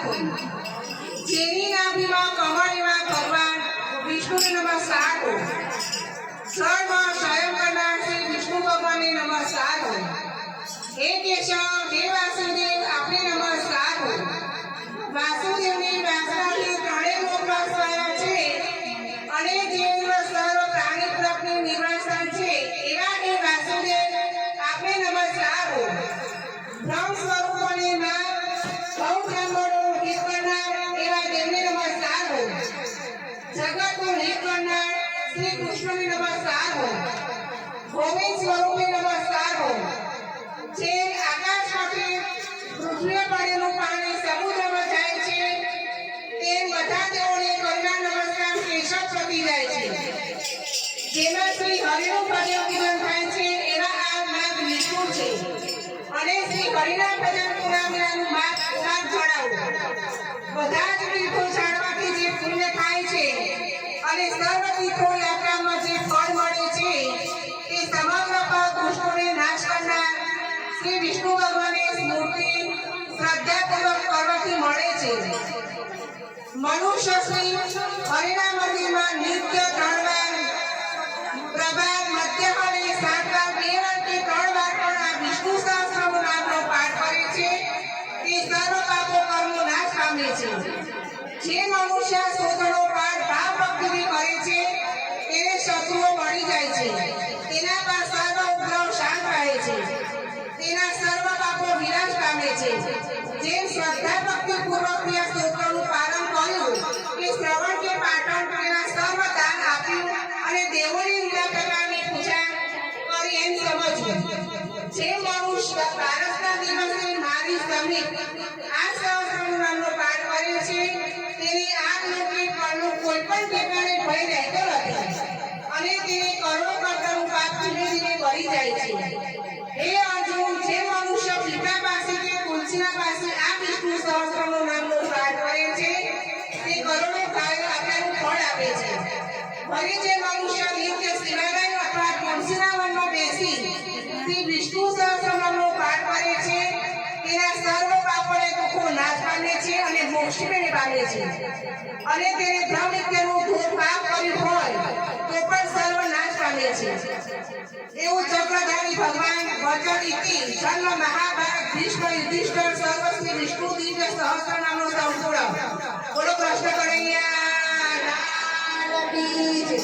જેની નાભીમાં કમળ એવા ભગવાન વિષ્ણુને નમસ્કાર હો। જળમાં શયન કરનાર શ્રી વિષ્ણુ ભગવાનને નમસ્કાર હો। હે કેશવ હે વાસુદેવ આપને નમસ્કાર હો। વાસુદેવની વાસનાથી ત્રણેય લોક વસવાયા છે અને જીવ સર્વ પ્રાણી પ્રપનું નિવાસસ્થાન છે એવા હે વાસુદેવ આપને નમસ્કાર હો। બ્રહ્મ સ્વરૂપ અને નામ બહુ બ્રહ્મણો હિત કરનાર એવા દેવને નમસ્કાર હો। જગતનું હિત કરનાર શ્રી કૃષ્ણને નમસ્કાર હો। ગોવિંદ સ્વરૂપે નમસ્કાર હો। જે આકાશમાંથી પૃથ્વી પડેલું પાણી સમુદ્રમાં જાય છે તે બધા દેવોને કરુણા નમસ્કાર કેશવ પ્રતિ જાય છે। જેમાં શ્રી હરિનું ભજન કીર્તન થાય છે એવા આ નાગ વિષ્ણુ છે અને શ્રી હરિના ભજન પુરાણાનું માર્ગ જણાવો। બધા જ તીર્થો જાણવાથી જે પુણ્ય થાય છે અને સર્વ તીર્થો યાત્રામાં જે ફળ મળે છે તે સમગ્ર પાપ દુષ્ટોને નાશ કરનાર શ્રી વિષ્ણુ ભગવાનની સ્મૃતિ શ્રદ્ધાપૂર્વક કરવાથી મળે છે। મનુષ્ય શ્રી હરિના મંદિરમાં નિત્ય 3 વાર પ્રભાત મધ્ય અને 7 વાર 2 વાર કે 3 વાર પણ આ વિષ્ણુ સહસ્રનામનો નામનો પાઠ કરે છે તે સર્વ પાપો કર્મો નાશ પામે છે। જે મનુષ્ય સ્તોત્રનો પાઠ ભાવ ભક્તિથી કરે છે તેને શત્રુઓ મળી જાય છે, તેના પર સર્વ ઉપદ્રવ શાંત રહે છે, તેના સર્વ પાપો વિનાશ પામે છે। જેમ શ્રદ્ધા ભક્તિ પૂર્વક આ સ્તોત્રનું પાલન કર્યું કે શ્રવણ કે પાઠન તેના સર્વ દાન આપ્યું અને દેવોની વિના પ્રકારની પૂજા કરી એમ સમજવું। જે મનુષ્ય બારસના દિવસે મારી સમિત આ સહસ્રનામનો નામનો પાઠ કરે છે તેની આ લૌકિક ફળનો કોઈ પણ ઠેકાણે ભય રહેતો નથી અને તેને કરોડો કરતાનું પાપ ધીમે ધીમે ભરી જાય છે। હે અર્જુન, જે મનુષ્ય પિતા પાસે કે તુલસીના પાસે આ વિષ્ણુ સહસ્રનામનો નામનો પાઠ કરે છે તે કરોડો આપવાનું ફળ આપે છે। ફરી જે મનુષ્ય નિત્ય શિવાલય અથવા તુલસીના વનમાં બેસી શ્રી વિષ્ણુ સહસ્રનામનો પાઠ કરે છે તેના સર્વ પાપોને દુઃખો નાશ પામે છે અને મોક્ષ પામે છે અને તેને બ્રહ્મ હત્યાનું ઘોર પાપ કર્યું હોય તો પણ સર્વ નાશ પામે છે। એવું ચક્રધારી ભગવાન વચન ઇતિ જન્મ મહાભારત ભીષ્મ યુધિષ્ઠિર સર્વ શ્રી વિષ્ણુ દિવ્ય સહસ્રનામનો સંપૂર્ણ। બોલો કૃષ્ણ કનૈયા લાલ કી જય।